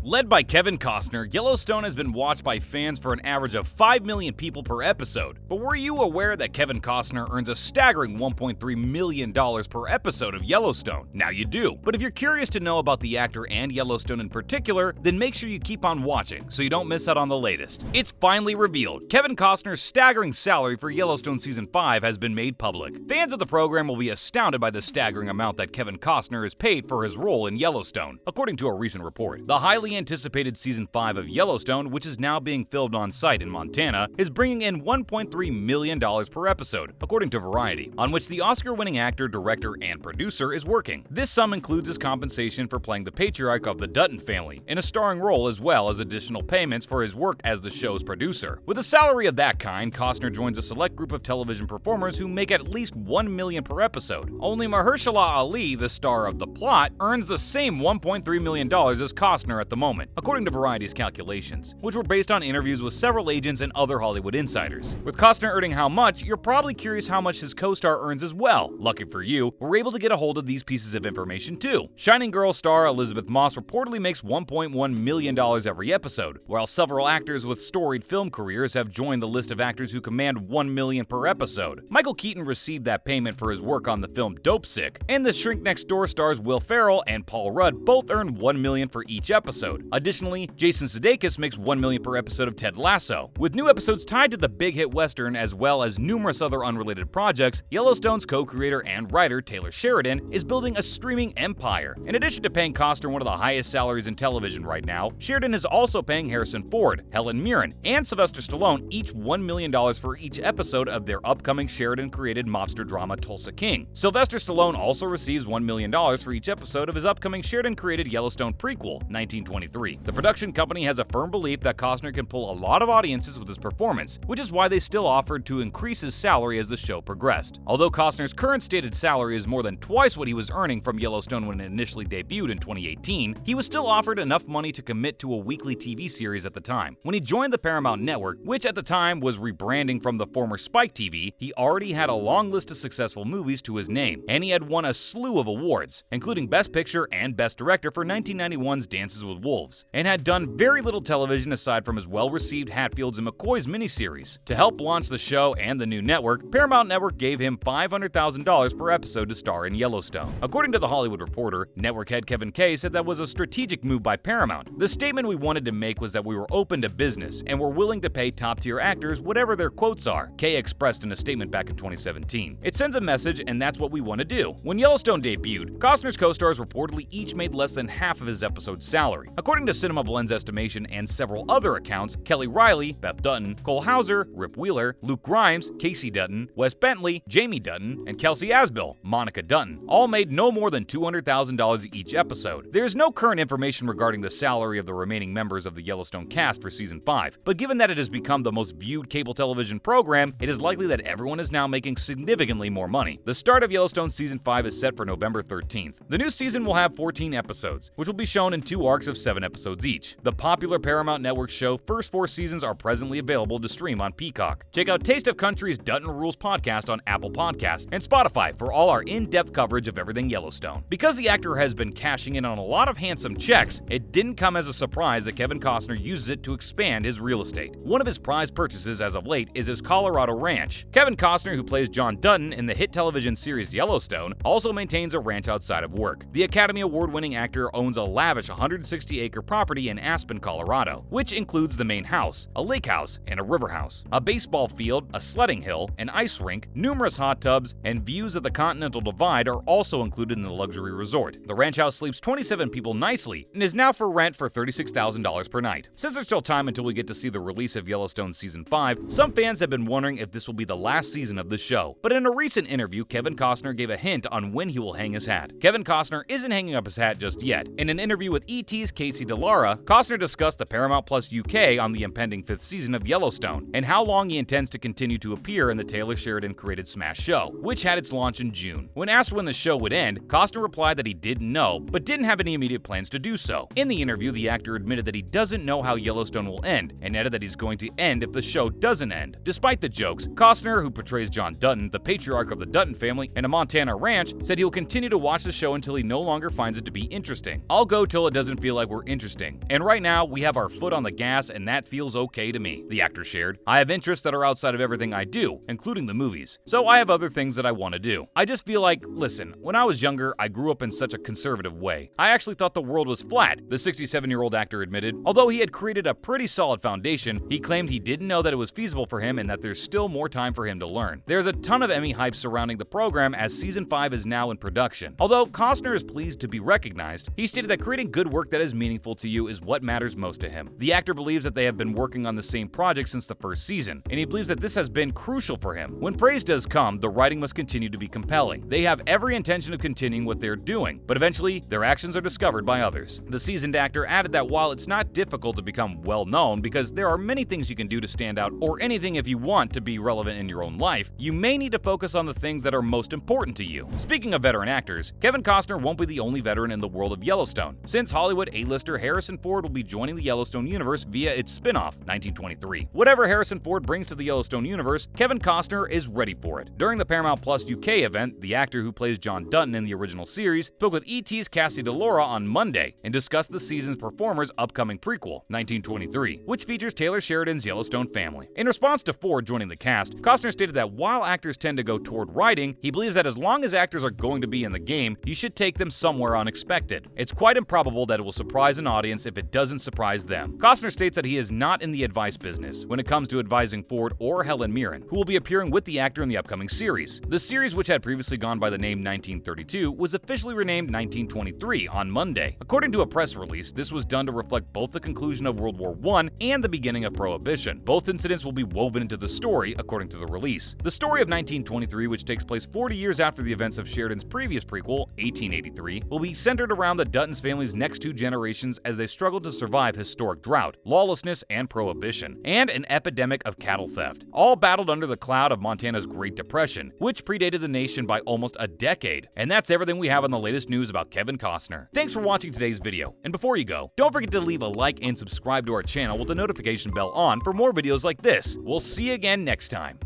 Led by Kevin Costner, Yellowstone has been watched by fans for an average of 5 million people per episode. But were you aware that Kevin Costner earns a staggering $1.3 million per episode of Yellowstone? Now you do. But if you're curious to know about the actor and Yellowstone in particular, then make sure you keep on watching so you don't miss out on the latest. It's finally revealed. Kevin Costner's staggering salary for Yellowstone Season 5 has been made public. Fans of the program will be astounded by the staggering amount that Kevin Costner is paid for his role in Yellowstone, according to a recent report. The highly anticipated Season 5 of Yellowstone, which is now being filmed on site in Montana, is bringing in $1.3 million per episode, according to Variety, on which the Oscar-winning actor, director, and producer is working. This sum includes his compensation for playing the patriarch of the Dutton family in a starring role, as well as additional payments for his work as the show's producer. With a salary of that kind, Costner joins a select group of television performers who make at least $1 million per episode. Only Mahershala Ali, the star of The Plot, earns the same $1.3 million as Costner at the moment, according to Variety's calculations, which were based on interviews with several agents and other Hollywood insiders. With Costner earning how much, you're probably curious how much his co-star earns as well. Lucky for you, we're able to get a hold of these pieces of information too. Shining Girl star Elizabeth Moss reportedly makes $1.1 million every episode, while several actors with storied film careers have joined the list of actors who command $1 million per episode. Michael Keaton received that payment for his work on the film Dopesick, and The Shrink Next Door stars Will Ferrell and Paul Rudd both earn $1 million for each episode. Additionally, Jason Sudeikis makes $1 million per episode of Ted Lasso. With new episodes tied to the big hit Western as well as numerous other unrelated projects, Yellowstone's co-creator and writer Taylor Sheridan is building a streaming empire. In addition to paying Costner one of the highest salaries in television right now, Sheridan is also paying Harrison Ford, Helen Mirren, and Sylvester Stallone each $1 million for each episode of their upcoming Sheridan-created mobster drama Tulsa King. Sylvester Stallone also receives $1 million for each episode of his upcoming Sheridan-created Yellowstone prequel, 1923. The production company has a firm belief that Costner can pull a lot of audiences with his performance, which is why they still offered to increase his salary as the show progressed. Although Costner's current stated salary is more than twice what he was earning from Yellowstone when it initially debuted in 2018, he was still offered enough money to commit to a weekly TV series at the time. When he joined the Paramount Network, which at the time was rebranding from the former Spike TV, he already had a long list of successful movies to his name, and he had won a slew of awards, including Best Picture and Best Director for 1991's Dances with Wolves, and had done very little television aside from his well-received Hatfields and McCoys miniseries. To help launch the show and the new network, Paramount Network gave him $500,000 per episode to star in Yellowstone. According to The Hollywood Reporter, network head Kevin Kay said that was a strategic move by Paramount. The statement we wanted to make was that we were open to business and were willing to pay top-tier actors whatever their quotes are, Kay expressed in a statement back in 2017. It sends a message, and that's what we want to do. When Yellowstone debuted, Costner's co-stars reportedly each made less than half of his episode's salary. According to Cinema Blend's estimation and several other accounts, Kelly Riley, Beth Dutton, Cole Hauser, Rip Wheeler, Luke Grimes, Casey Dutton, Wes Bentley, Jamie Dutton, and Kelsey Asbill, Monica Dutton, all made no more than $200,000 each episode. There is no current information regarding the salary of the remaining members of the Yellowstone cast for Season 5, but given that it has become the most viewed cable television program, it is likely that everyone is now making significantly more money. The start of Yellowstone Season 5 is set for November 13th. The new season will have 14 episodes, which will be shown in 2 arcs of 7 episodes each. The popular Paramount Network show first 4 seasons are presently available to stream on Peacock. Check out Taste of Country's Dutton Rules podcast on Apple Podcasts and Spotify for all our in-depth coverage of everything Yellowstone. Because the actor has been cashing in on a lot of handsome checks, it didn't come as a surprise that Kevin Costner uses it to expand his real estate. One of his prized purchases as of late is his Colorado ranch. Kevin Costner, who plays John Dutton in the hit television series Yellowstone, also maintains a ranch outside of work. The Academy Award-winning actor owns a lavish 160-acre property in Aspen, Colorado, which includes the main house, a lake house, and a river house, a baseball field, a sledding hill, an ice rink, numerous hot tubs, and views of the Continental Divide are also included in the luxury resort. The ranch house sleeps 27 people nicely and is now for rent for $36,000 per night. Since there's still time until we get to see the release of Yellowstone Season 5, some fans have been wondering if this will be the last season of the show. But in a recent interview, Kevin Costner gave a hint on when he will hang his hat. Kevin Costner isn't hanging up his hat just yet. In an interview with ET's Casey DeLara, Costner discussed the Paramount Plus UK on the impending 5th season of Yellowstone and how long he intends to continue to appear in the Taylor Sheridan-created smash show, which had its launch in June. When asked when the show would end, Costner replied that he didn't know, but didn't have any immediate plans to do so. In the interview, the actor admitted that he doesn't know how Yellowstone will end, and added that he's going to end if the show doesn't end. Despite the jokes, Costner, who portrays John Dutton, the patriarch of the Dutton family, and a Montana ranch, said he will continue to watch the show until he no longer finds it to be interesting. I'll go till it doesn't feel like we're were interesting. And right now, we have our foot on the gas and that feels okay to me," the actor shared. "I have interests that are outside of everything I do, including the movies. So I have other things that I want to do. I just feel like, listen, when I was younger, I grew up in such a conservative way. I actually thought the world was flat," the 67-year-old actor admitted. Although he had created a pretty solid foundation, he claimed he didn't know that it was feasible for him and that there's still more time for him to learn. There's a ton of Emmy hype surrounding the program as season 5 is now in production. Although Costner is pleased to be recognized, he stated that creating good work that is meaningful to you is what matters most to him. The actor believes that they have been working on the same project since the first season, and he believes that this has been crucial for him. When praise does come, the writing must continue to be compelling. They have every intention of continuing what they're doing, but eventually, their actions are discovered by others. The seasoned actor added that while it's not difficult to become well-known because there are many things you can do to stand out or anything if you want to be relevant in your own life, you may need to focus on the things that are most important to you. Speaking of veteran actors, Kevin Costner won't be the only veteran in the world of Yellowstone, since Hollywood A-lister Harrison Ford will be joining the Yellowstone universe via its spin-off, 1923. Whatever Harrison Ford brings to the Yellowstone universe, Kevin Costner is ready for it. During the Paramount Plus UK event, the actor who plays John Dutton in the original series spoke with ET's Cassie DeLaura on Monday and discussed the season's performer's upcoming prequel, 1923, which features Taylor Sheridan's Yellowstone family. In response to Ford joining the cast, Costner stated that while actors tend to go toward writing, he believes that as long as actors are going to be in the game, you should take them somewhere unexpected. It's quite improbable that it will surprise an audience if it doesn't surprise them. Costner states that he is not in the advice business when it comes to advising Ford or Helen Mirren, who will be appearing with the actor in the upcoming series. The series, which had previously gone by the name 1932, was officially renamed 1923 on Monday. According to a press release, this was done to reflect both the conclusion of World War I and the beginning of Prohibition. Both incidents will be woven into the story, according to the release. The story of 1923, which takes place 40 years after the events of Sheridan's previous prequel, 1883, will be centered around the Dutton's family's next 2 generations as they struggle to survive historic drought, lawlessness, and prohibition, and an epidemic of cattle theft, all battled under the cloud of Montana's Great Depression, which predated the nation by almost a decade. And that's everything we have on the latest news about Kevin Costner. Thanks for watching today's video, and before you go, don't forget to leave a like and subscribe to our channel with the notification bell on for more videos like this. We'll see you again next time.